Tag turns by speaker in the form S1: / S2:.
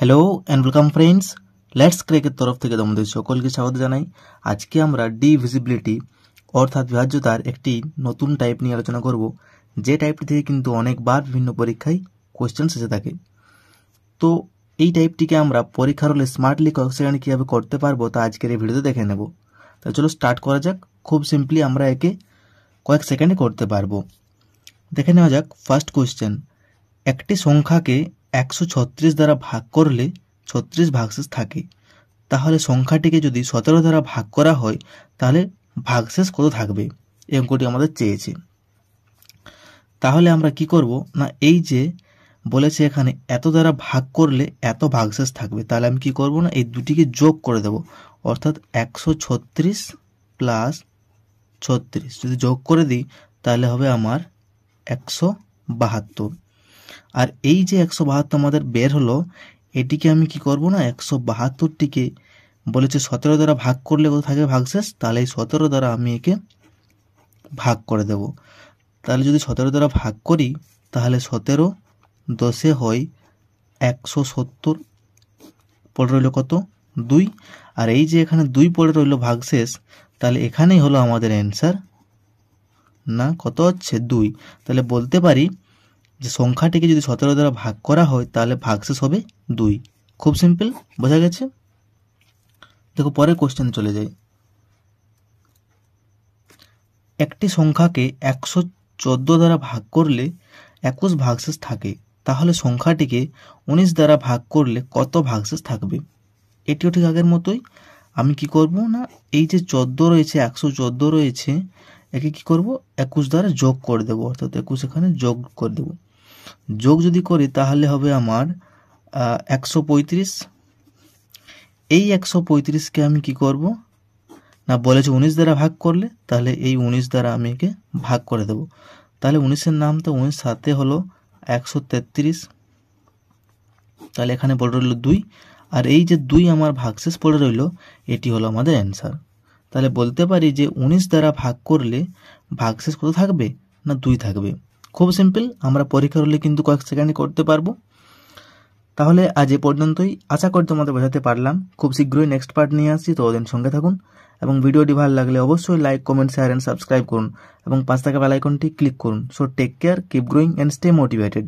S1: Hello and welcome friends, let's ক্র্যাকের তরফ থেকে তোমাদের সকলকে স্বাগত জানাই। আজকে আমরা ডিভিজিবিলিটি অর্থাৎ বিভাজ্যতার একটি নতুন টাইপ নিয়ে আলোচনা করব, যে টাইপটি থেকে কিন্তু অনেকবার বিভিন্ন পরীক্ষায় কোয়েশ্চেন এসে থাকে। তো এই টাইপটিকে আমরা পরীক্ষার হলে স্মার্টলি কয়েক সেকেন্ডে কীভাবে করতে পারবো তা আজকের এই ভিডিওতে দেখে নেব। তাহলে চলো স্টার্ট করা যাক। খুব সিম্পলি আমরা একে কয়েক সেকেন্ডে করতে পারবো। দেখে নেওয়া যাক ফার্স্ট কোয়েশ্চেন। একটি সংখ্যাকে 136 দ্বারা ভাগ করলে 36 ভাগশেষ থাকে, তাহলে সংখ্যাটিকে যদি 17 দ্বারা ভাগ করা হয় তাহলে ভাগশেষ কত থাকবে? এই অঙ্কটি আমাদের চেয়েছে। তাহলে আমরা কি করব না, এই যে বলেছে এখানে এত দ্বারা ভাগ করলে এত ভাগশেষ থাকবে, তাহলে আমি কি করব না, এই দুটিকে যোগ করে দেব। অর্থাৎ 136 প্লাস 36 যদি যোগ করে দিই তাহলে হবে আমার 172। আর এই যে 172 আমাদের বের হলো, এটিকে আমি কি করব না, 172টিকে বলেছে 17 দ্বারা ভাগ করলে কত থাকবে ভাগশেষ, তাহলে এই 17 দ্বারা আমি একে ভাগ করে দেব। তাহলে যদি 17 দ্বারা ভাগ করি তাহলে 17 10 হয় 170, পড়ে রইল কত 2। আর এই যে এখানে 2 পড়ে রইল ভাগশেষ, তাহলে এখানেই হলো আমাদের অ্যান্সার, না কত হচ্ছে 2। তাহলে বলতে পারি যে সংখ্যাটিকে যদি 17 দ্বারা ভাগ করা হয় তাহলে ভাগশেষ হবে 2। খুব সিম্পল, বোঝা গেছে। দেখো পরের কোশ্চেন চলে যাই। একটি সংখ্যাকে 114 দ্বারা ভাগ করলে 21 ভাগশেষ থাকে, তাহলে সংখ্যাটিকে 19 দ্বারা ভাগ করলে কত ভাগশেষ থাকবে? এটিও ঠিক আগের মতোই। আমি কি করব না, এই যে 14 রয়েছে 114 রয়েছে, একে কি করব 21 দ্বারা যোগ করে দেবো, অর্থাৎ 21 এখানে যোগ করে দেবো। যোগ যদি করি তাহলে হবে আমার 135। এই 135কে আমি কি করব না, বলেছে 19 দ্বারা ভাগ করলে, তাহলে এই 19 দ্বারা আমি একে ভাগ করে দেব। তাহলে 19-এর নাম তো 19 সাথে হলো 133, তাহলে এখানে পড়ে রইল 2। আর এই যে 2 আমার ভাগশেষ পড়ে রইল, এটি হলো আমাদের অ্যান্সার। তাহলে বলতে পারি যে 19 দ্বারা ভাগ করলে ভাগশেষ কত থাকবে না 2 থাকবে। খুব সিম্পল, আমরা পরীক্ষার হলে কিন্তু কয়েক সেকেন্ডে করতে পারবো। তাহলে আজ এ পর্যন্তই, আশা করি তোমাদের বোঝাতে পারলাম। খুব শীঘ্রই নেক্সট পার্ট নিয়ে আসছি, ততদিন সঙ্গে থাকুন এবং ভিডিওটি ভালো লাগলে অবশ্যই like, comment, share and subscribe করুন এবং পাশে থাকা বেল আইকনটি ক্লিক করুন। So take care, keep growing and stay motivated.